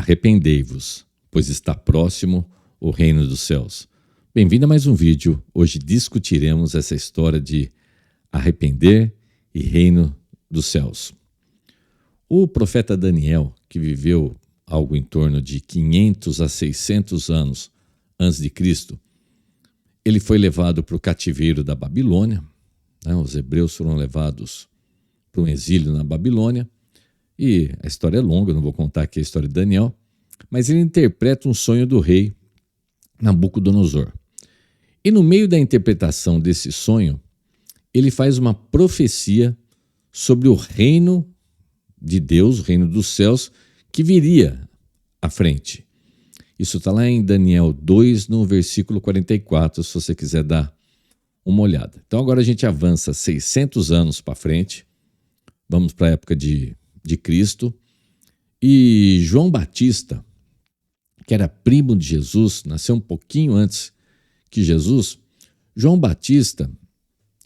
Arrependei-vos, pois está próximo o reino dos céus. Bem-vindo a mais um vídeo. Hoje discutiremos essa história de arrepender e reino dos céus. O profeta Daniel, que viveu algo em torno de 500 a 600 anos antes de Cristo, ele foi levado para o cativeiro da Babilônia. Os hebreus foram levados para um exílio na Babilônia. E a história é longa, eu não vou contar aqui a história de Daniel, mas ele interpreta um sonho do rei Nabucodonosor. E no meio da interpretação desse sonho, ele faz uma profecia sobre o reino de Deus, o reino dos céus, que viria à frente. Isso está lá em Daniel 2, no versículo 44, se você quiser dar uma olhada. Então agora a gente avança 600 anos para frente, vamos para a época de Cristo, e João Batista, que era primo de Jesus, nasceu um pouquinho antes que Jesus. João Batista,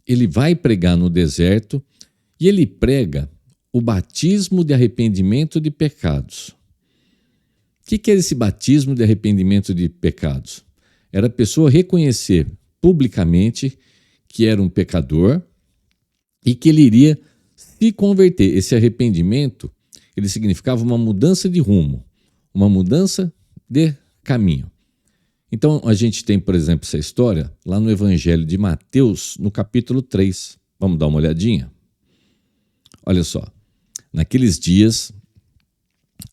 ele vai pregar no deserto e ele prega o batismo de arrependimento de pecados. O que era esse batismo de arrependimento de pecados? Era a pessoa reconhecer publicamente que era um pecador e que ele iria se converter. Esse arrependimento, ele significava uma mudança de rumo, uma mudança de caminho. Então, a gente tem, por exemplo, essa história lá no Evangelho de Mateus, no capítulo 3. Vamos dar uma olhadinha? Olha só. Naqueles dias,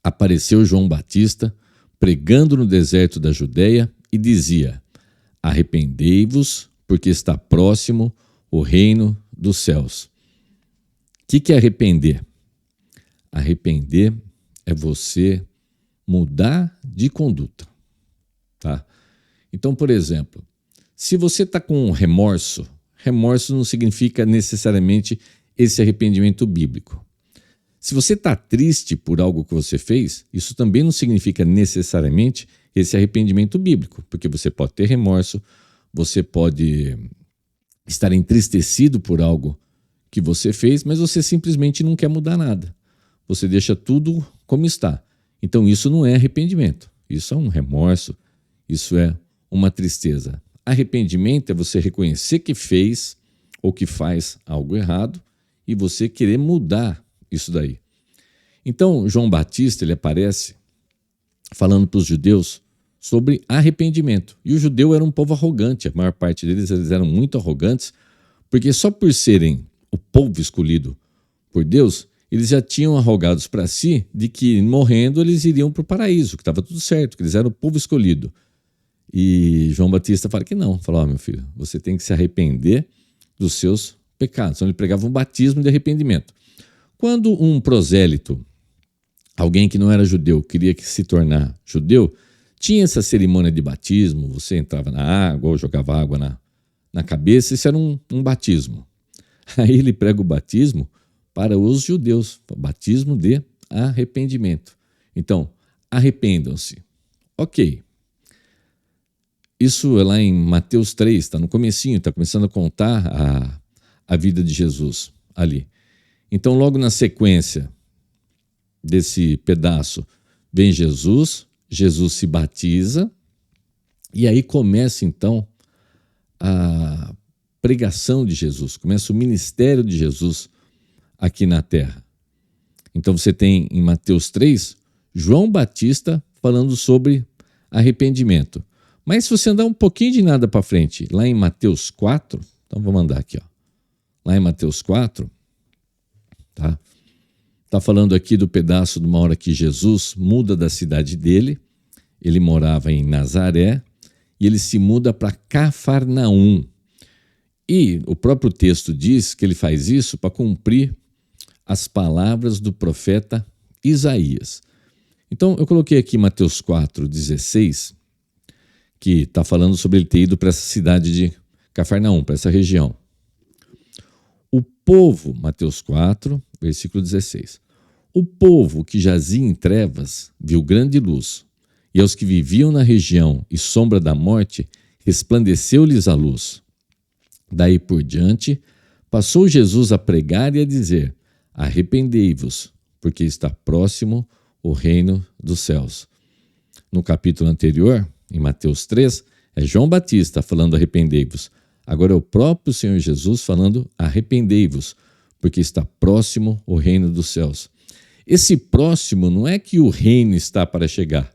apareceu João Batista pregando no deserto da Judéia e dizia: arrependei-vos, porque está próximo o reino dos céus. O que é arrepender? Arrepender é você mudar de conduta. Tá? Então, por exemplo, se você está com remorso, remorso não significa necessariamente esse arrependimento bíblico. Se você está triste por algo que você fez, isso também não significa necessariamente esse arrependimento bíblico, porque você pode ter remorso, você pode estar entristecido por algo que você fez, mas você simplesmente não quer mudar nada. Você deixa tudo como está. Então isso não é arrependimento. Isso é um remorso, isso é uma tristeza. Arrependimento é você reconhecer que fez ou que faz algo errado e você querer mudar isso daí. Então João Batista, ele aparece falando para os judeus sobre arrependimento. E o judeu era um povo arrogante, a maior parte deles eles eram muito arrogantes, porque só por serem o povo escolhido por Deus, eles já tinham arrogados para si de que morrendo eles iriam para o paraíso, que estava tudo certo, que eles eram o povo escolhido. E João Batista fala que não, fala: meu filho, você tem que se arrepender dos seus pecados. Então ele pregava um batismo de arrependimento. Quando um prosélito, alguém que não era judeu, queria que se tornar judeu, tinha essa cerimônia de batismo, você entrava na água ou jogava água na cabeça, isso era um batismo. Aí ele prega o batismo para os judeus, o batismo de arrependimento. Então, arrependam-se. Ok. Isso é lá em Mateus 3, está no comecinho, está começando a contar a vida de Jesus ali. Então, logo na sequência desse pedaço, vem Jesus se batiza, e aí começa então a pregação de Jesus, começa o ministério de Jesus aqui na terra. Então você tem em Mateus 3, João Batista falando sobre arrependimento. Mas se você andar um pouquinho de nada para frente, lá em Mateus 4, então vou mandar aqui, ó. Lá em Mateus 4, tá? Está falando aqui do pedaço de uma hora que Jesus muda da cidade dele, ele morava em Nazaré, e ele se muda para Cafarnaum. E o próprio texto diz que ele faz isso para cumprir as palavras do profeta Isaías. Então eu coloquei aqui Mateus 4,16, que está falando sobre ele ter ido para essa cidade de Cafarnaum, para essa região. O povo, Mateus 4, versículo 16. O povo que jazia em trevas viu grande luz, e aos que viviam na região e sombra da morte, resplandeceu-lhes a luz. Daí por diante, passou Jesus a pregar e a dizer: arrependei-vos, porque está próximo o reino dos céus. No capítulo anterior, em Mateus 3, é João Batista falando arrependei-vos. Agora é o próprio Senhor Jesus falando arrependei-vos, porque está próximo o reino dos céus. Esse próximo não é que o reino está para chegar.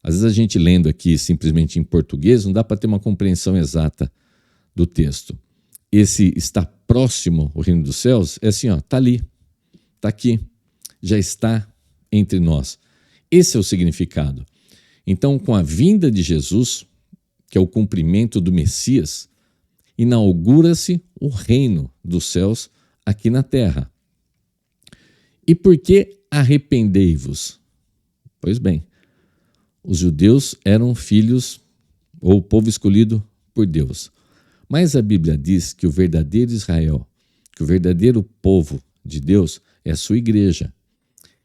Às vezes a gente lendo aqui simplesmente em português não dá para ter uma compreensão exata do texto. Esse está próximo o reino dos céus é assim, ó, está ali, está aqui, já está entre nós. Esse é o significado. Então, com a vinda de Jesus, que é o cumprimento do Messias, inaugura-se o reino dos céus aqui na terra. E por que arrependei-vos? Pois bem, os judeus eram filhos ou povo escolhido por Deus. Mas a Bíblia diz que o verdadeiro Israel, que o verdadeiro povo de Deus é a sua igreja.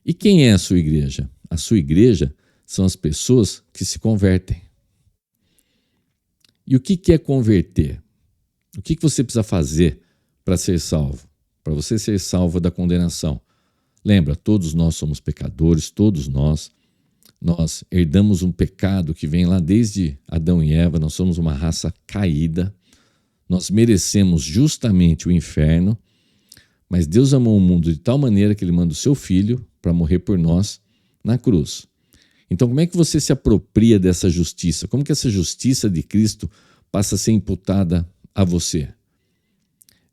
E quem é a sua igreja? A sua igreja são as pessoas que se convertem. E o que é converter? O que você precisa fazer para ser salvo? Para você ser salvo da condenação. Lembra, todos nós somos pecadores, todos nós herdamos um pecado que vem lá desde Adão e Eva, nós somos uma raça caída, nós merecemos justamente o inferno, mas Deus amou o mundo de tal maneira que Ele manda o seu Filho para morrer por nós na cruz. Então, como é que você se apropria dessa justiça? Como que essa justiça de Cristo passa a ser imputada a você?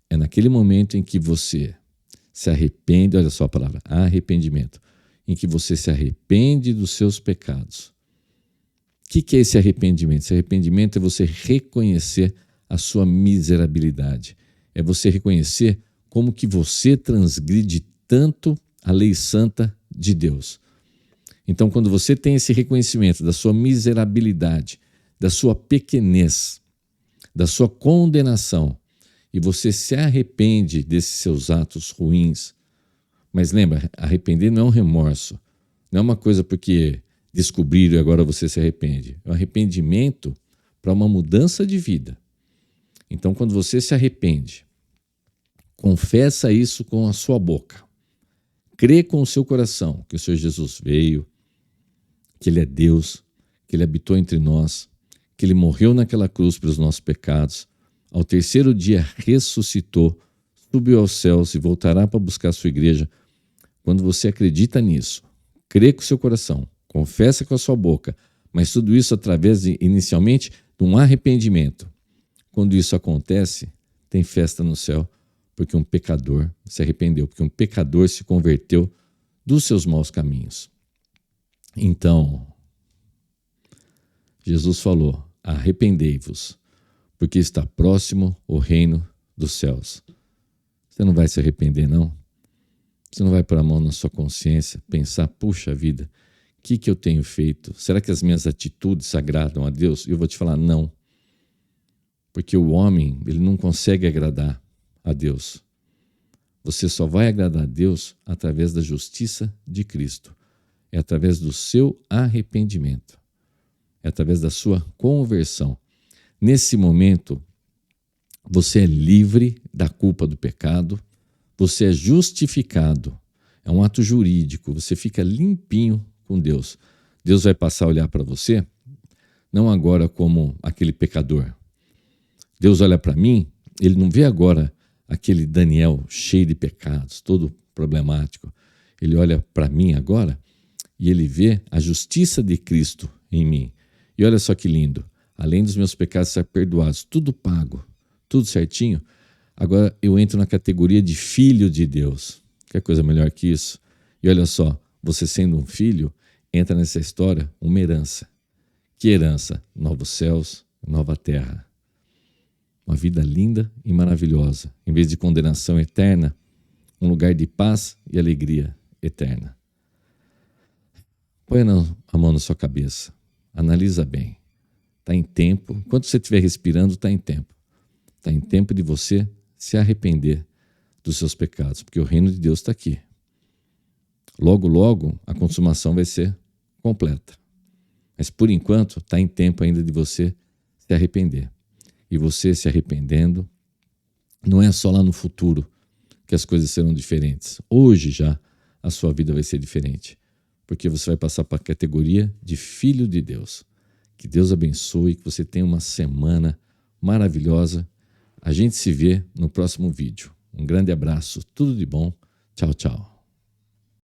É naquele momento em que você se arrepende, olha só a palavra, arrependimento, em que você se arrepende dos seus pecados. O que é esse arrependimento? Esse arrependimento é você reconhecer a sua miserabilidade. É você reconhecer como que você transgride tanto a lei santa de Deus. Então, quando você tem esse reconhecimento da sua miserabilidade, da sua pequenez, da sua condenação, e você se arrepende desses seus atos ruins, mas lembra, arrepender não é um remorso, não é uma coisa porque descobriram e agora você se arrepende. É um arrependimento para uma mudança de vida. Então, quando você se arrepende, confessa isso com a sua boca, crê com o seu coração que o Senhor Jesus veio, que Ele é Deus, que Ele habitou entre nós, que Ele morreu naquela cruz pelos nossos pecados, ao terceiro dia ressuscitou, subiu aos céus e voltará para buscar a sua igreja. Quando você acredita nisso, crê com o seu coração, confessa com a sua boca, mas tudo isso através inicialmente de um arrependimento. Quando isso acontece, tem festa no céu, porque um pecador se arrependeu, porque um pecador se converteu dos seus maus caminhos. Então, Jesus falou, arrependei-vos, porque está próximo o reino dos céus. Você não vai se arrepender, não? Você não vai pôr a mão na sua consciência, pensar, puxa vida, o que eu tenho feito? Será que as minhas atitudes agradam a Deus? E eu vou te falar, não. Porque o homem, ele não consegue agradar a Deus. Você só vai agradar a Deus através da justiça de Cristo. É através do seu arrependimento. É através da sua conversão. Nesse momento, você é livre da culpa do pecado, você é justificado. É um ato jurídico, você fica limpinho com Deus. Deus vai passar a olhar para você, não agora como aquele pecador. Deus olha para mim, Ele não vê agora aquele Daniel cheio de pecados, todo problemático. Ele olha para mim agora e Ele vê a justiça de Cristo em mim. E olha só que lindo, além dos meus pecados ser perdoados, tudo pago, tudo certinho, agora eu entro na categoria de filho de Deus. Quer coisa melhor que isso? E olha só, você sendo um filho, entra nessa história uma herança. Que herança? Novos céus, nova terra. Uma vida linda e maravilhosa. Em vez de condenação eterna, um lugar de paz e alegria eterna. Põe a mão na sua cabeça. Analisa bem. Está em tempo. Enquanto você estiver respirando, está em tempo. Está em tempo de você se arrepender dos seus pecados, porque o reino de Deus está aqui. Logo, logo, a consumação vai ser completa. Mas, por enquanto, está em tempo ainda de você se arrepender. E você se arrependendo, não é só lá no futuro que as coisas serão diferentes. Hoje já a sua vida vai ser diferente. porque você vai passar para a categoria de filho de Deus. Que Deus abençoe, que você tenha uma semana maravilhosa. A gente se vê no próximo vídeo. Um grande abraço, tudo de bom. Tchau, tchau.